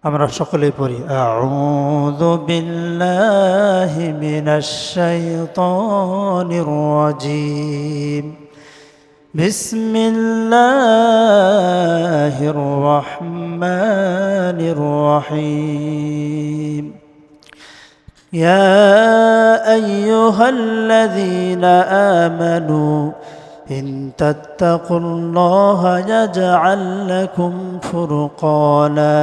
আমরা সকলেই পড়ি আউযু বিল্লাহি মিনাশ শাইতানির রাজীম বিসমিল্লাহির রহমানির রহিম ইয়া আইয়ুহাল্লাযীনা আমানু ইন তাত্তাকুল্লাহা ইয়াজআল লাকুম ফুরকানা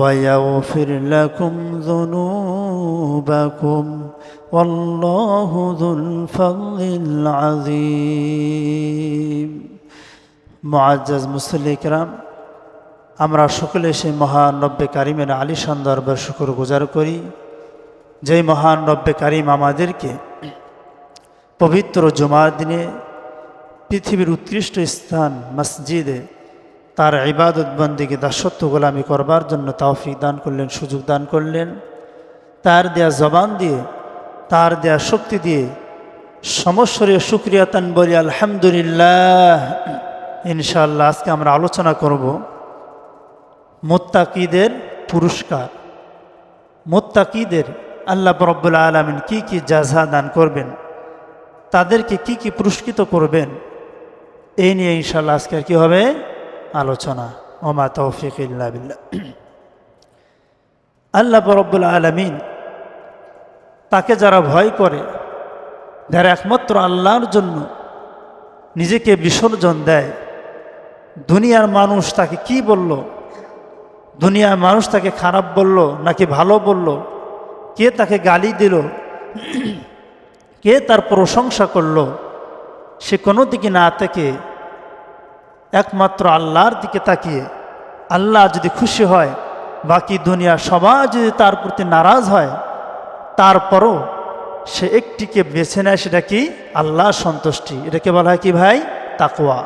ويغفر لكم ذنوبكم والله ذو الفضل العظيم মুআজ্জাজ মুসল্লি কিরাম, আমরা সকলে সেই মহান রব্বে কারিমের আলিশান দরবার শুকর গুজার করি, যেই মহান রব্বে কারিম আমাদেরকে পবিত্র জুমার দিনে পৃথিবীর উৎকৃষ্ট স্থান মসজিদে তার ইবাদত বন্দেগী দাসত্ব গোলামি করবার জন্য তৌফিক দান করলেন, সুযোগ দান করলেন। তার দেয়া জবান দিয়ে, তার দেয়া শক্তি দিয়ে সমস্বরীয় শুকরিয়াতান বলি আলহামদুলিল্লাহ। ইনশাআল্লাহ আজকে আমরা আলোচনা করব মুত্তাকিদের পুরস্কার। মুত্তাকিদের আল্লাহ রাব্বুল আলামিন কি কি জাযা দান করবেন, তাদেরকে কি কি পুরস্কৃত করবেন, এই নিয়ে ইনশাআল্লাহ আজকে কি হবে আলোচনা। ওমা তৌফিক ইল্লা বিল্লাহ। আল্লাহ রাব্বুল আলামিন তাকে যারা ভয় করে, যারা একমাত্র আল্লাহর জন্য নিজেকে বিসর্জন দেয়, দুনিয়ার মানুষ তাকে কি বলল, দুনিয়ার মানুষ তাকে খারাপ বলল নাকি ভালো বলল, কে তাকে গালি দিল, কে তার প্রশংসা করল, সে কোনো দিকে না থেকে একমাত্র আল্লাহর দিকে তাকিয়ে আল্লাহ যদি খুশি হয়, বাকি দুনিয়া সবাই যদি তার প্রতি নারাজ হয়, তারপরও সে একটিকে বেছে নেয়, সেটা কি আল্লাহ সন্তুষ্টি। এটাকে বলা হয় কি ভাই? তাকওয়া।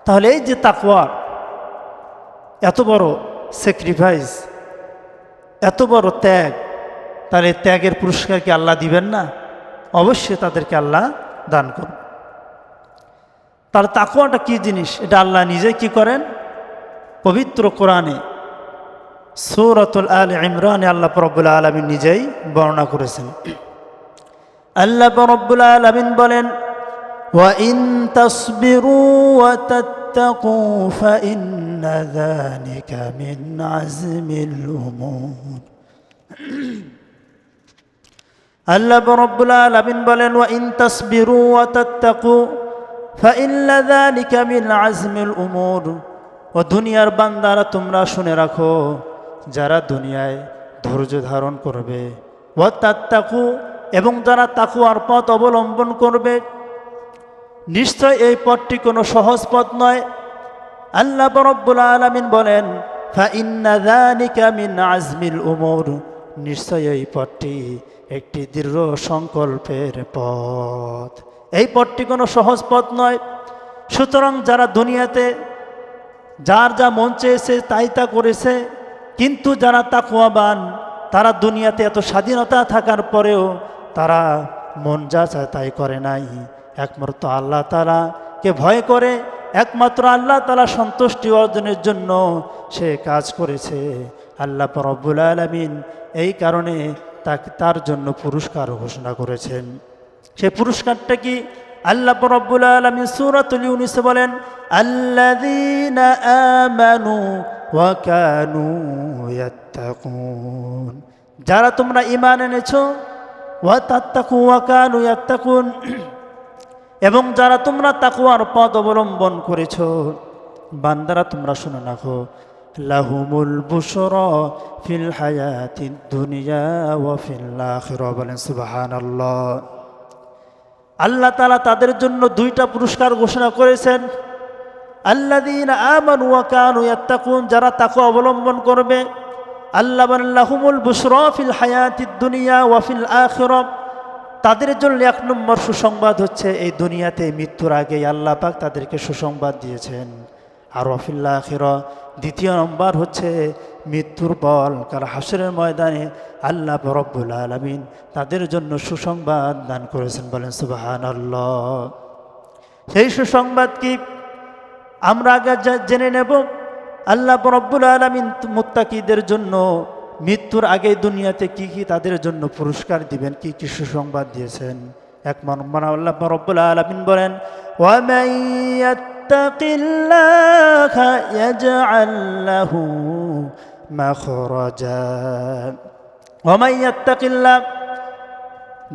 তাহলে এই যে তাকওয়া, এত বড় স্যাক্রিফাইস, এত বড় ত্যাগ, তাহলে ত্যাগের পুরস্কার কি আল্লাহ দিবেন না? অবশ্যই তাদেরকে আল্লাহ দান করুন। তার তাকওয়াটা কি জিনিস, এটা আল্লাহ নিজে কি করেন? পবিত্র কোরআনে সূরাতুল আলে ইমরানে আল্লাহ রাব্বুল আলামিন নিজেই বর্ণনা করেছেন। আল্লাহ রাব্বুল আলামিন বলেন, ওয়া ইন তাসবিরু ওয়া তাত্তাকু ফাইন্না যালিকা মিন আযমিল উমুর। আল্লাহ রাব্বুল আলামিন বলেন, ওয়া ইন তাসবিরু ওয়া তাত্তাকু ফাইন্না যালিকা মিন আযমিল উমুর। ও দুনিয়ার বান্দারা, তোমরা শুনে রাখো, যারা দুনিয়ায় ধৈর্য ধারণ করবে, ওয়া তাত্তাকু, এবং যারা তাকওয়ার পথ অবলম্বন করবে, নিশ্চয় এই পথটি কোনো সহজ পথ নয়। আল্লাহ রাব্বুল আলামিন বলেন, ফাইন্না যালিকা মিন আযমিল উমুর, নিশ্চয় এই পথটি একটি দৃঢ় সংকল্পের পথ। এই পথটি কোনো সহজ পথ নয়। সুতরাং যারা দুনিয়াতে যার যা মন চেয়েছে তাই তা করেছে, কিন্তু যারা তাকওয়াবান, তারা দুনিয়াতে এত স্বাধীনতা থাকার পরেও তারা মন যা চায় তাই করে নাই, একমাত্র আল্লাহ তাআলাকে ভয় করে, একমাত্র আল্লাহ তাআলা সন্তুষ্টি অর্জনের জন্য সে কাজ করেছে। আল্লাহ রাব্বুল আলামিন এই কারণে তার জন্য পুরস্কার ঘোষণা করেছেন। সেই পুরস্কারটা কি? আল্লাহ রাব্বুল আলামিন সূরাতুল ইউনূসে বলেন, আল্লাযীনা আমানু ওয়া কানু ইয়াত্তাকুন, যারা তোমরা ঈমান এনেছো, ওয়া তাত্তাকু ওয়া কানু ইয়াত্তাকুন, এবং যারা তোমরা তাকওয়ার পথ অবলম্বন করেছো। বান্দারা তোমরা শুনে রাখো, লাহুমুল বুশরা ফিল হায়াতিদ দুনিয়া ওয়া ফিল আখিরাহ। বলেন সুবহানাল্লাহ। আল্লাহ তাআলা তাদের জন্য দুইটা পুরস্কার ঘোষণা করেছেন। আল্লাযীনা আমানু ওয়া কানু ইয়াত্তাকুন, যারা তাকওয়া অবলম্বন করবে, আল্লাহ বলেন লাহুমুল বুশরা ফিল হায়াতিদ দুনিয়া ওয়া ফিল আখিরাহ, তাদের জন্য এক নম্বর সুসংবাদ হচ্ছে এই দুনিয়াতে মৃত্যুর আগে আল্লাহ পাক তাদেরকে সুসংবাদ দিয়েছেন। আর ওয়া ফিল আখিরাহ, দ্বিতীয় নম্বর হচ্ছে মৃত্যুর পর কাল হাসরের ময়দানে আল্লাহ রাব্বুল আলামিন তাদের জন্য সুসংবাদ দান করেছেন। বলেন সুবহানাল্লাহ। সেই সুসংবাদ কি আমরা আগে জেনে নেব। আল্লাহ রাব্বুল আলামিন মুত্তাকিদের জন্য মৃত্যুর আগে দুনিয়াতে কি কি তাদের জন্য পুরস্কার দিবেন, কি কি সুসংবাদ দিয়েছেন। এক নম্বর আল্লাহ রাব্বুল আলামিন বলেন, ওয়া মান ইয়াত্তাকিল্লাহা ইয়াজআল লাহু মাখরাজা। ওয়া মান ইয়াত্তাকিল্লাহ,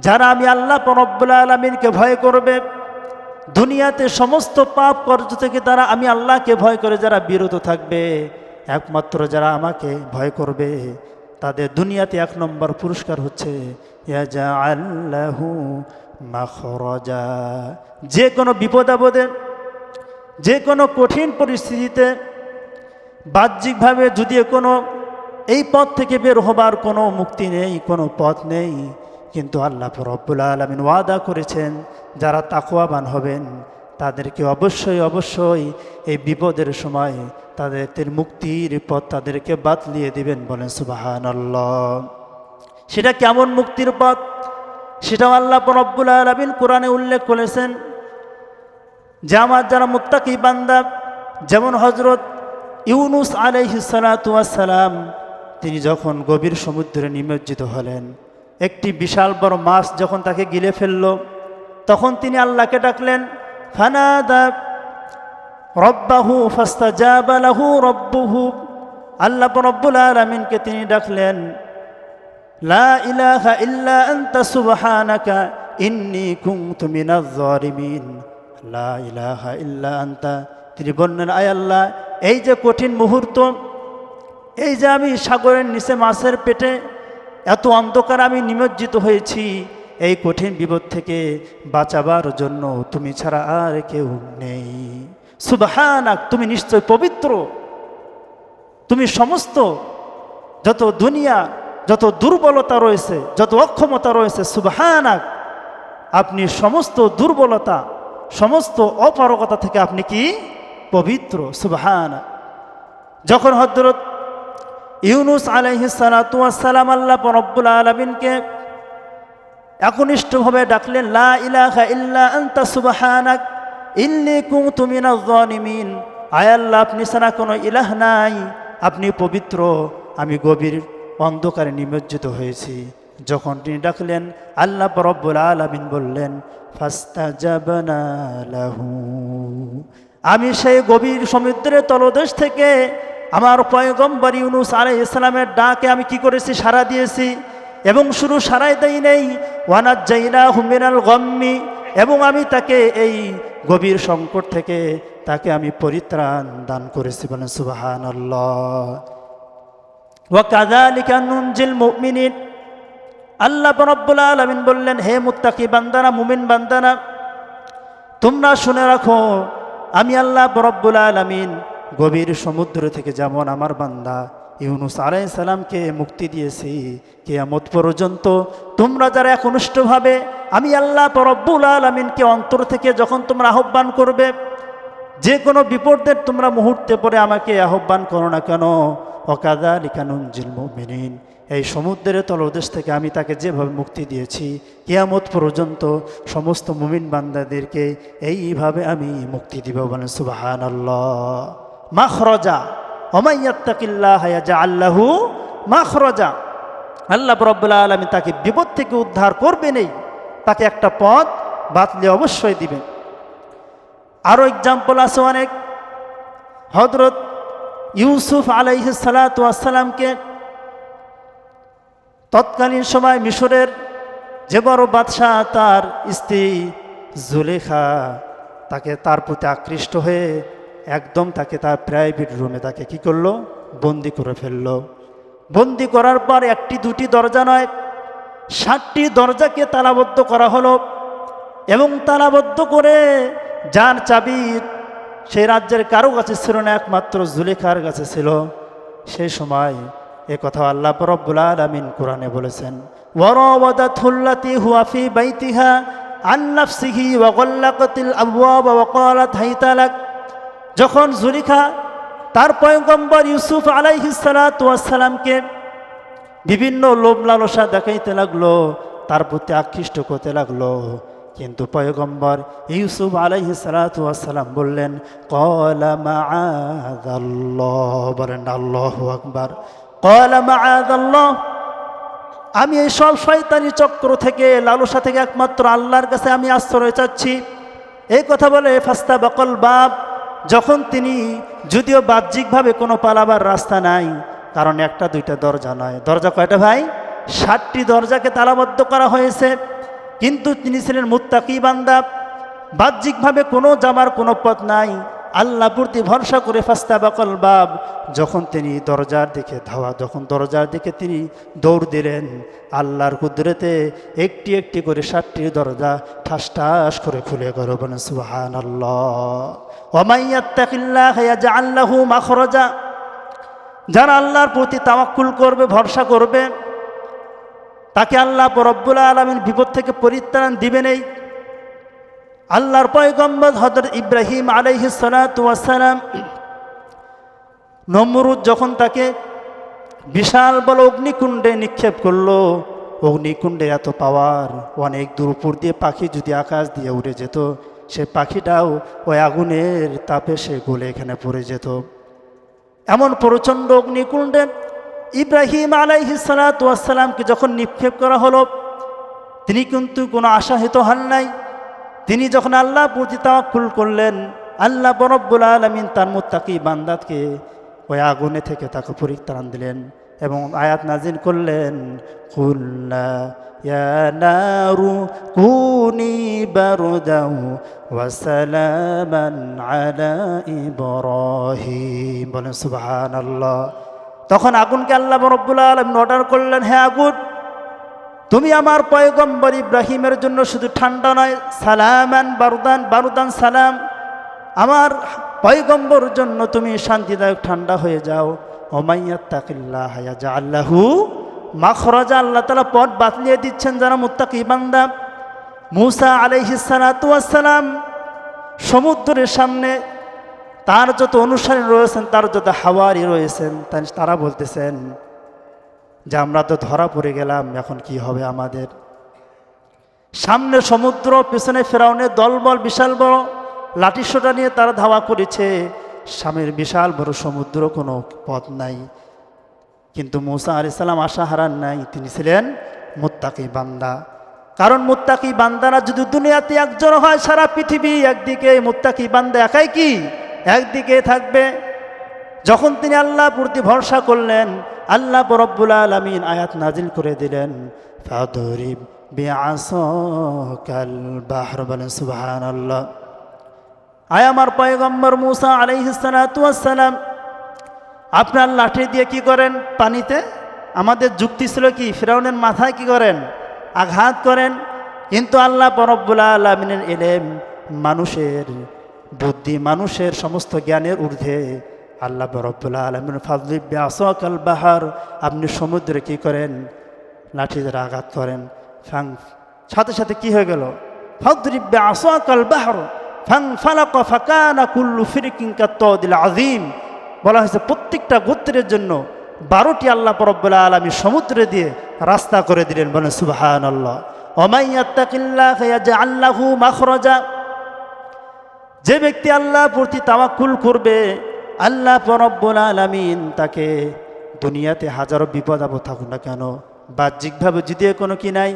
যারা আমি আল্লাহ রাব্বুল আলামিনকে ভয় করবে, দুনিয়াতে সমস্ত পাপ কার্য থেকে তারা আমি আল্লাহকে ভয় করে যারা বিরত থাকবে, একমাত্র যারা আমাকে ভয় করবে তাদের দুনিয়াতে এক নম্বর পুরস্কার হচ্ছে ইয়াজআল লাহু মাখরাজা। যে কোনো বিপদ আপদে, যে কোনো কঠিন পরিস্থিতিতে বাহ্যিকভাবে যদি কোনো এই পথ থেকে বের হবার কোনো মুক্তি নেই, কোনো পথ নেই, কিন্তু আল্লাহ রাব্বুল আলামিন ওয়াদা করেছেন যারা তাকওয়াবান হবেন তাদেরকে অবশ্যই অবশ্যই এই বিপদের সময় তাদের মুক্তির পথ তাদেরকে বাতলিয়ে দিবেন। বলেন সুবহানাল্লাহ। সেটা কেমন মুক্তির পথ, সেটাও আল্লাহ রাব্বুল আলামিন কোরআনে উল্লেখ করেছেন যে আমার যারা মুত্তাকি বান্দা, যেমন হযরত ইউনুস আলাইহিস সালাতু ওয়াস সালাম, তিনি যখন গভীর সমুদ্রে নিমজ্জিত হলেন, একটি বিশাল বড় মাছ যখন তাকে গিলে ফেলল, তখন তিনি আল্লাহকে ডাকলেন, ফানাদা রব্বাহু ফাস্তাজাবা লাহু রব্বুহু। আল্লাহ রাব্বুল আলামিনকে তিনি ডাকলেন, লা ইলাহা ইল্লা আনতা সুবহানাকা ইন্নী কুনতু মিনাজ জালিমিন। লা ইলাহা ইল্লা আনতা, তিনি বললেন, আয় আল্লাহ, এই যে কঠিন মুহূর্ত, এই যে আমি সাগরের নিচে মাছের পেটে এত অন্ধকার আমি নিমজ্জিত হয়েছি, এই কঠিন বিপদ থেকে বাঁচাবার জন্য তুমি ছাড়া আর কেউ নেই। সুবহানাক, তুমি নিশ্চয় পবিত্র, তুমি সমস্ত যত দুনিয়া যত দুর্বলতা রয়েছে, যত অক্ষমতা রয়েছে, সুবহানাক, আপনি সমস্ত দুর্বলতা সমস্ত অপারগতা থেকে আপনি কি পবিত্র। সুবহানাক। যখন হযরত ইউনুস আলাইহিস সালাতু ওয়াস সালাম আল্লাহ রাব্বুল আলামিনকে একনিষ্ঠভাবে ডাকলেন, লা ইলাহা ইল্লা আনতা সুবহানাক ইন্নী কুনতু মিনাজ জালিমিন। আয় আল্লাহ, আপনি ছাড়া কোনো ইলাহ নাই, আপনি পবিত্র, আমি গভীর অন্ধকারে নিমজ্জিত হয়েছি। যখন তিনি ডাকলেন, আল্লাহ রাব্বুল আলামিন বললেন, ফাস্তাজাবনা লাহু, আমি সেই গভীর সমুদ্রের তলদেশ থেকে আমার পয়গম্বর ইউনুস আলাইহিস সালামের ডাকে আমি কি করেছি, সাড়া দিয়েছি। এবং শুধু সাড়াই দেই নেই, ওয়ানাজ্জাইনাহু মিনাল গাম্মি, এবং আমি তাকে এই গভীর সংকট থেকে তাকে আমি পরিত্রাণ দান করেছি। বলেন সুবহানাল্লাহ। ওয়া কাযালিকা নুনজিল মুমিনিন। আল্লাহ রাব্বুল আলামিন বললেন, হে মুত্তাকি বান্দারা, মুমিন বান্দারা, তোমরা শুনে রাখো, আমি আল্লাহ রাব্বুল আলামিন গভীর সমুদ্র থেকে যেমন আমার বান্দা ইউনুস আলাইহিস সালামকে মুক্তি দিয়েছি, কিয়ামত পর্যন্ত তোমরা যারা একনিষ্ঠভাবে আমি আল্লাহ রাব্বুল আলামিনকে অন্তর থেকে যখন তোমরা আহ্বান করবে, যে কোনো বিপদের তোমরা মুহূর্তে পরে আমাকে আহ্বান করো না কেন, ওয়াকাযালিকা নুনজিল মুমিনিন, এই সমুদ্রের তলদেশ থেকে আমি তাকে যেভাবে মুক্তি দিয়েছি, কিয়ামত পর্যন্ত সমস্ত মুমিন বান্দাদেরকে এইভাবে আমি মুক্তি দিব। বলেন সুবহানাল্লাহ। মাখরাজা, ওয়া মান ইয়াত্তাকিল্লাহা ইয়াজআল লাহু মাখরাজা। আল্লাহ রাব্বুল আলামিন তাকে বিপদ থেকে উদ্ধার করবেনই, তাকে একটা পথ বাতলে অবশ্যই দিবেন। আরও এক্সাম্পল আছে অনেক। হযরত ইউসুফ আলাইহিস সালাতু ওয়াস সালামকে তৎকালীন সময় মিশরের যে বড় বাদশাহ, তার স্ত্রী জুলেখা তাকে তার প্রতি আকৃষ্ট হয়ে একদম তাকে তার প্রাইভেট রুমে তাকে কি করলো, বন্দি করে ফেললো। বন্দি করার পর একটি দুটি দরজা নয়, 60টি দরজাকে তালাবদ্ধ করা হলো। এবং তালাবদ্ধ করে যার চাবি সেই রাজ্যের কারো কাছে ছিল না, একমাত্র জুলেখার কাছে ছিল। সেই সময় এ কথা আল্লাহ রাব্বুল আলামিন কোরআনে বলেছেন, ওয়ারাওয়াদাতুল্লাতী হুয়া ফী বাইতিহা আন নাফসিহি ওয়া গাল্লাকাতিল আবওয়াব ওয়া ক্বালাত হাইতা লাক। যখন জুলেখা তার পয়গম্বর ইউসুফ আলাইহিস সালাতু ওয়াস সালামকে বিভিন্ন লোভ লালসা দেখাইতে লাগলো, তার প্রতি আকৃষ্ট করতে লাগলো, কিন্তু পয়গম্বর ইউসুফ আলাইহিস সালাতু ওয়াস সালাম বললেন ক্বালা মাআযাল্লাহ, বলেন আল্লাহু আকবার। ক্বালা মাআযাল্লাহ, আমি এই সব শয়তানি চক্র থেকে, লালসা থেকে একমাত্র আল্লাহর কাছে আমি আশ্রয় চাচ্ছি। এই কথা বলে ফাস্তাবাকাল বাব, যখন তিনি, যদিও বাহ্যিকভাবে কোনো পালাবার রাস্তা নাই, কারণ একটা দুইটা দরজা নয়, দরজা কয়টা ভাই? 7টি দরজাকে তালাবদ্ধ করা হয়েছে, কিন্তু তিনি ছিলেন মুত্তাকি বান্দা, বাহ্যিকভাবে কোনো যাবার কোনো পথ নাই, আল্লাহ প্রতি ভরসা করে ফাস্তাবাকাল বাব, যখন তিনি দরজার দিকে যখন দরজার দিকে তিনি দৌড় দিলেন, আল্লাহর কুদরতে একটি একটি করে 7টি দরজা ঠাস ঠাস করে খুলে গেল। বলেন সুবহানাল্লাহ। ওয়া মান ইয়াত্তাকিল্লাহ ইয়াজআল লাহু মাখরাজা, যারা আল্লাহর প্রতি তাওয়াক্কুল করবে, ভরসা করবে, তাকে আল্লাহ রব্বুল আলামিন বিপদ থেকে পরিত্রাণ দিবেনই। আল্লাহর পয়গম্বর হযরত ইব্রাহিম আলাইহিস সালাতু ওয়াস সালাম, নমরুদ যখন তাকে বিশাল বড় অগ্নিকুণ্ডে নিক্ষেপ করলো, অগ্নিকুণ্ডে এত পাওয়ার, অনেক দূর উপর দিয়ে পাখি যদি আকাশ দিয়ে উড়ে যেত, সে পাখিটাও ওই আগুনের তাপে সে গলে এখানে পড়ে যেত। এমন প্রচণ্ড অগ্নিকুণ্ডে ইব্রাহিম আলাইহিস সালাতু ওয়াস সালামকে যখন নিক্ষেপ করা হলো, তিনি কিন্তু কোনো আশাহত হন নাই। তিনি যখন আল্লাহ প্রতি তাওয়াক্কুল করলেন, আল্লাহ রব্বুল আলামিন তার মুত্তাকি বান্দাকে ওই আগুনে থেকে তাকে পরিত্রাণ দিলেন এবং আয়াত নাজিল করলেন, কুল্লা ইয়া নারু কুনি বারদাও ওয়া সালামান আলা ইব্রাহিম। বলেন সুবহানাল্লাহ। তখন আগুনকে আল্লাহ রব্বুল আলামিন অর্ডার করলেন, হে আগুন, তুমি আমার পয়গম্বর ইব্রাহিমের জন্য শুধু ঠান্ডা নয়, সালামান বারুদান সালাম, আমার পয়গম্বর জন্য তুমি শান্তিদায়ক ঠান্ডা হয়ে যাও। ওমাইয়াত্তাকিল্লাহ ইয়াজআল লাহু মাখরাজা, আল্লাহ তাআলা পথ বাতলিয়ে দিচ্ছেন যারা মুত্তাকি বান্দা। মূসা আলাইহিস সালাতু ওয়াস সালাম সমুদ্রের সামনে তার যত অনুসারী রয়েছেন, তার যত হাওয়ারি রয়েছেন, তারা বলতেছেন যে আমরা তো ধরা পড়ে গেলাম, এখন কি হবে আমাদের? সামনে সমুদ্র, পেছনে ফেরাউনের দলবল, বিশাল বড় লাঠিসোঁটা নিয়ে তারা ধাওয়া করেছে, সামনের বিশাল বড় সমুদ্র, কোনো পথ নাই। কিন্তু মূসা আলাইহিস সালাম আশা হারান নাই, তিনি ছিলেন মুত্তাকি বান্দা। কারণ মুত্তাকি বান্দারা যদি দুনিয়াতে একজন হয়, সারা পৃথিবী একদিকে, মুত্তাকি বান্দা একাই কি একদিকে থাকবে। যখন তিনি আল্লাহ প্রতি ভরসা করলেন, আল্লাহ রব্বুল আলামিন আয়াত নাজিল করে দিলেন, ফাদরিব বিআসাকাল বাহর। বলেন সুবহানাল্লাহ। আয় আমার পয়গম্বর মূসা আলাইহিস সালাতু ওয়াস সালাম, আপনার লাঠি দিয়ে কি করেন? পানিতে। আমাদের যুক্তি ছিল কি, ফিরাউনের মাথায় কি করেন? আঘাত করেন। কিন্তু আল্লাহ রব্বুল আলামিনের ইলম, মানুষের বুদ্ধি, মানুষের সমস্ত জ্ঞানের ঊর্ধ্বে। আল্লাহ রব্বুল আলামিন ফাদরিব বিআসাকাল বাহর, আপনি সমুদ্রে কি করেন? লাঠি দ্বারা আঘাত করেন। সাথে সাথে কি হয়ে গেল? ফাদরিব বিআসাকাল বাহর ফানফালাকা ফাকানা কুল্লু ফিরকিন কাত্তাউদিল আযীম। বলা হয়েছে প্রত্যেকটা গোত্রের জন্য 12টি আল্লাহ রব্বুল আলামিন সমুদ্রে দিয়ে রাস্তা করে দিলেন। বলেন সুবহানাল্লাহ। ওয়া মান ইয়াত্তাকিল্লাহ ইয়াজআল লাহু মাখরাজা, যে ব্যক্তি আল্লাহর প্রতি তাওয়াক্কুল করবে, আল্লাহ রব্বুল আলামিন তাকে দুনিয়াতে হাজারো বিপদ আপদ থাকুক না কেন, বাহ্যিকভাবে যদিও কোনো কি নাই,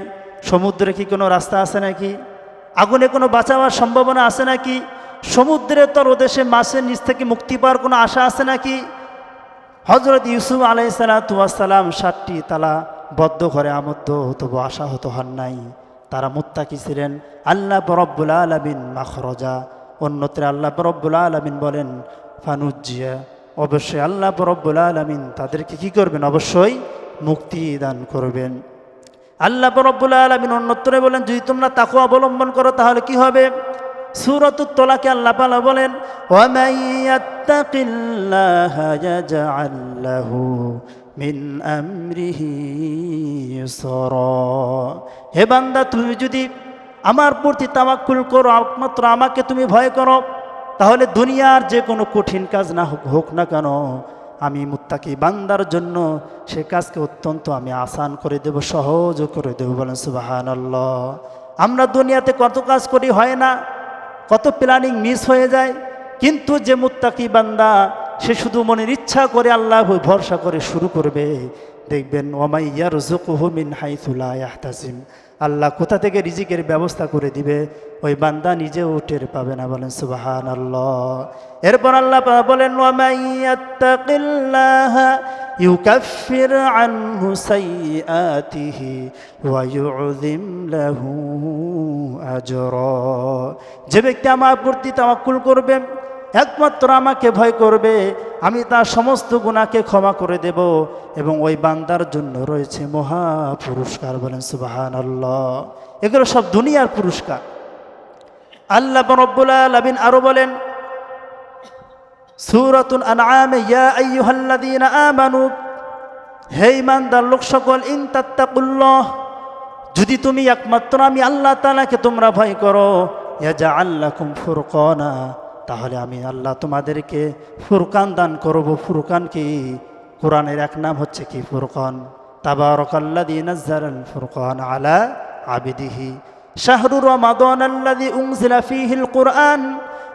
সমুদ্রে কি কোনো রাস্তা আছে নাকি? আগুনে কোনো বাঁচাবার সম্ভাবনা আছে নাকি? সমুদ্রের তলদেশে মাছের নিচ থেকে মুক্তি পাওয়ার কোনো আশা আছে নাকি? হযরত ইউসুফ আলাইহিস সালাতু ওয়াস সালাম 7টি তালা বদ্ধ ঘরে আবদ্ধ, তবু আশাহত হন নাই। তারা মুত্তাকি ছিলেন। আল্লাহ রব্বুল আলামিন মাখরাজা, অন্যত্রে আল্লাহ রব্বুল আলামিন বলেন ফানুজ্জিয়া, অবশ্যই আল্লাহ রব্বুল আলামিন তাদেরকে কি করবেন? অবশ্যই মুক্তি দান করবেন। আল্লাহ রব্বুল আলামিন অন্যত্রে বলেন, যদি তোমরা তাকওয়া অবলম্বন করো তাহলে কি হবে? সূরাতুত তালাকে আল্লাহ পালা বলেন, ওয়া মান ইয়াত্তাকিল্লাহা ইয়াজআল লাহু মিন আমরিহি ইউসরা। হে বান্দা, তুমি যদি আমার প্রতি তাওয়াক্কুল করো, একমাত্র আমাকে তুমি ভয় করো, তাহলে দুনিয়ার যে কোনো কঠিন কাজ না হোক না কেন, আমি মুত্তাকি বান্দার জন্য সে কাজকে অত্যন্ত আমি আসান করে দেব, সহজ করে দেব। বলেন সুবহানাল্লাহ। আমরা দুনিয়াতে কত কাজ করি, হয় না, কত প্ল্যানিং মিস হয়ে যায়। কিন্তু যে মুত্তাকি বান্দা, সে শুধু মনের ইচ্ছা করে আল্লাহ ভরসা করে শুরু করবে, দেখবেন ওয়ামাই ইয়ারযুকুহু মিন হাইসু লা ইয়াহতাসিব, আল্লাহ কোথা থেকে রিজিকের ব্যবস্থা করে দিবে ওই বান্দা নিজেও টের পাবে না। বলেন সুবহানাল্লাহ। এরপর আল্লাহ বলেন ওয়ামাই ইয়াত্তাকিল্লাহা ইউকাফির আনহু সাইয়্যাতিহি ওয়া ইউযিম লাহু আজরা। যে ব্যক্তি আমার প্রতি তাওয়াক্কুল করবে, একমাত্র আমাকে ভয় করবে, আমি তার সমস্ত গুনাহকে ক্ষমা করে দেব এবং ওই বান্দার জন্য রয়েছে মহা পুরস্কার। বলেন সুবহানাল্লাহ। এগুলো সব দুনিয়ার পুরস্কার। আল্লাহ রাব্বুল আলামিন আরো বলেন সূরাতুল আনআম, ইয়া আইয়ুহাল্লাযীনা আমানু, হে ঈমানদার লোক সকল, ইন তাত্তাকুল্লাহ, যদি তুমি একমাত্র আমি আল্লাহ তাআলাকে তোমরা ভয় করো, ইয়াজআল লাকুম ফুরকানা, তাহলে আমি আল্লাহ তোমাদেরকে ফুরকান দান করব। ফুরকান কি? কোরআনের এক নাম হচ্ছে কি? ফুরকান। তাবারাকাল্লাযী নাযালাল ফুরকান আলা আবিদিহি শাহরু রমাদানাল্লাযী উনজিলা ফীহিল কুরআন।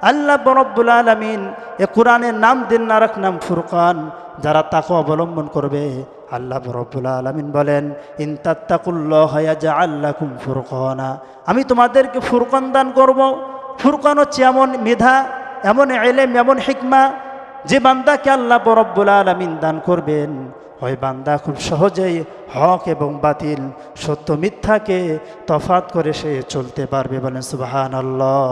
আল্লাহ রাব্বুল আলামিন এ কোরআনের নাম দিন আরেক নাম ফুরকান। যারা তাকওয়া অবলম্বন করবে, আল্লাহ রাব্বুল আলামিন বলেন ইন তাত্তাকুল্লাহা ইয়াজআল লাকুম ফুরকানা, আমি তোমাদেরকে ফুরকান দান করব। ফুরকান হচ্ছে এমন মেধা, এমন ইলম, এমন হিকমা, যে বান্দাকে আল্লাহ রাব্বুল আলামিন দান করবেন, ওই বান্দা খুব সহজেই হক এবং বাতিল, সত্য মিথ্যাকে তফাৎ করে সে চলতে পারবে। বলেন সুবহানাল্লাহ।